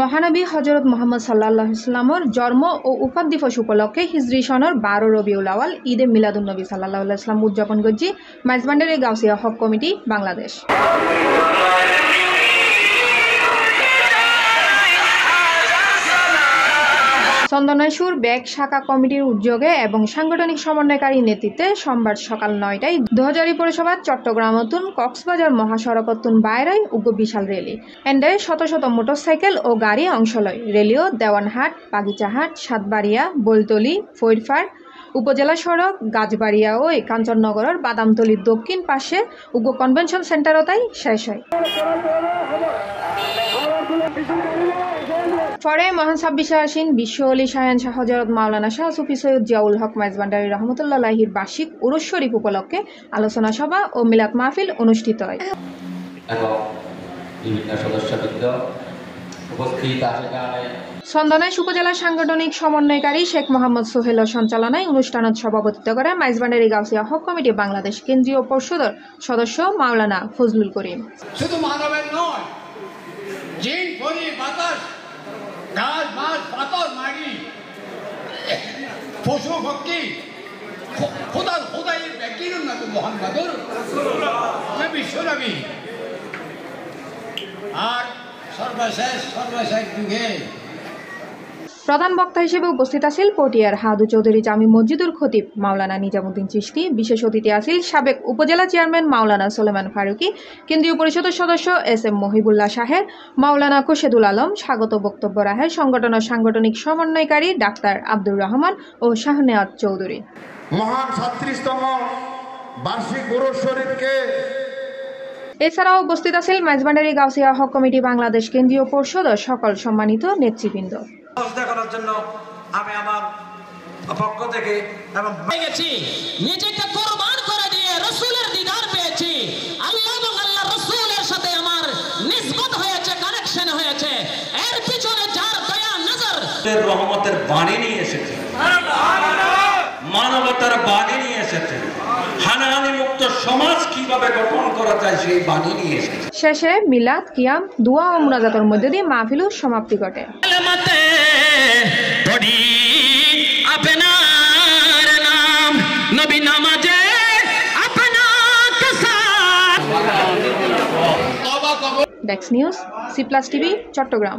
মহানবী হজরত মোহাম্মদ সাল্লাল্লাহু আলাইহি ওয়াসাল্লামৰ জন্ম ও উফাত দিবস উপলক্ষে হিজরি সনৰ 12 রবিউল আওয়াল ঈদে মিলাদুন্নবী সাল্লাল্লাহু আলাইহি ওয়াসাল্লাম উদযাপন করছে Maizbhandari Gausia hoc committee Bangladesh. চন্দনাইশুর bag শাখা কমিটির উদ্যোগে এবং সাংগঠনিক সমন্বয়কারী নেতৃত্বে সোমবার সকাল 9টায় 2000 পৌরসভা চট্টগ্রাম নতুন কক্সবাজার মহাসড়কতুন বাইরাই উগ্র বিশাল রেলি এন্ডে শত শত মোটরসাইকেল ও গাড়ি অংশ লয়। রেলিও দেওয়ানহাট, বাগিচাহাট, সাতবাড়িয়া, বৈলতলি, ফৈরফার উপজেলা সড়ক, গাছবাড়িয়া ও কাঞ্চননগরের বাদামতলির দক্ষিণ পাশে উগ্র কনভেনশন সেন্টারতাই শেষ হয়। পরে মহান ছাব্বিশে আসিন বিশ্ব অলি শায়ান শাহ হজরত মাওলানা শাহ সুফি সৈয়দ জিয়াউল হক মাইজবান্ডারি রহমতুল্লাহির বার্ষিক উরুস শরীফ উপলক্ষে আলোচনা সভা ও মিলাদ মাহফিল অনুষ্ঠিত হয়। চন্দনাইশ উপজেলা সাংগঠনিক সমন্বয়কারী শেখ মোহাম্মদ সোহেলের সঞ্চালনায় অনুষ্ঠানত সভাপতিত্ব করে মাইজবান্ডারি গাউসিয়া হক কমিটি বাংলাদেশ কেন্দ্রীয় পরিষদের সদস্য মাওলানা ফজলুল করিম। শুধু মানবের নয়, জিন, পরি, বাতাস, গাছ, মাছ, পাথর, মাটি, পশু পক্ষী, খোদাইয়ের ব্যক্তির উন্নত মোহাম্মদুর বিশ্বনবী। আর সর্বশেষ যুগে প্রধান বক্তা হিসেবে উপস্থিত আছেন পটিয়ার হাদু চৌধুরী জামি মসজিদুর খতিব মাওলানা নিজামুদ্দিন চিশতি। বিশেষ অতিথি আছেন সাবেক উপজেলা চেয়ারম্যান মাওলানা সুলেমান ফারুকি, কেন্দ্রীয় পরিষদের সদস্য SM মহিবুল্লাহ শাহের, মাওলানা খুরশেদুল আলম। স্বাগত বক্তব্য রাখেন সংগঠনের সাংগঠনিক সমন্বয়কারী ডাক্তার আব্দুর রহমান ও শাহনেওয়াজ চৌধুরী। মহান 36তম বার্ষিক উরুস শরীফকে এছাড়াও উপস্থিত আছেন মাইজবান্ডারি গাউসিয়া হক কমিটি বাংলাদেশ কেন্দ্রীয় পরিষদের সকল সম্মানিত নেতৃবৃন্দ। দেখানোর জন্য আমি আমার পক্ষ থেকে এবং নিজেকে কুরবান করে দিয়ে রাসূলের দিদার পেয়েছি। আল্লাহ এবং আল্লাহ রাসূলের সাথে আমার নিসবত হয়েছে, কানেকশন হয়েছে। এর পিছনে যার দয়া নজর রহমতের বাণী নিয়ে এসেছে, মানবতার বাণী নিয়ে এসেছে, হানাহানি মুক্ত সমাজ কিভাবে গঠন করা যায় সেই বাণী নিয়ে এসেছে। শেষে মিলাদ, কিয়াম, দোয়া ও মুনাজাতের মধ্যে দিয়ে মাহফিলের সমাপ্তি ঘটে। Desk news, C+ TV, Chittagong.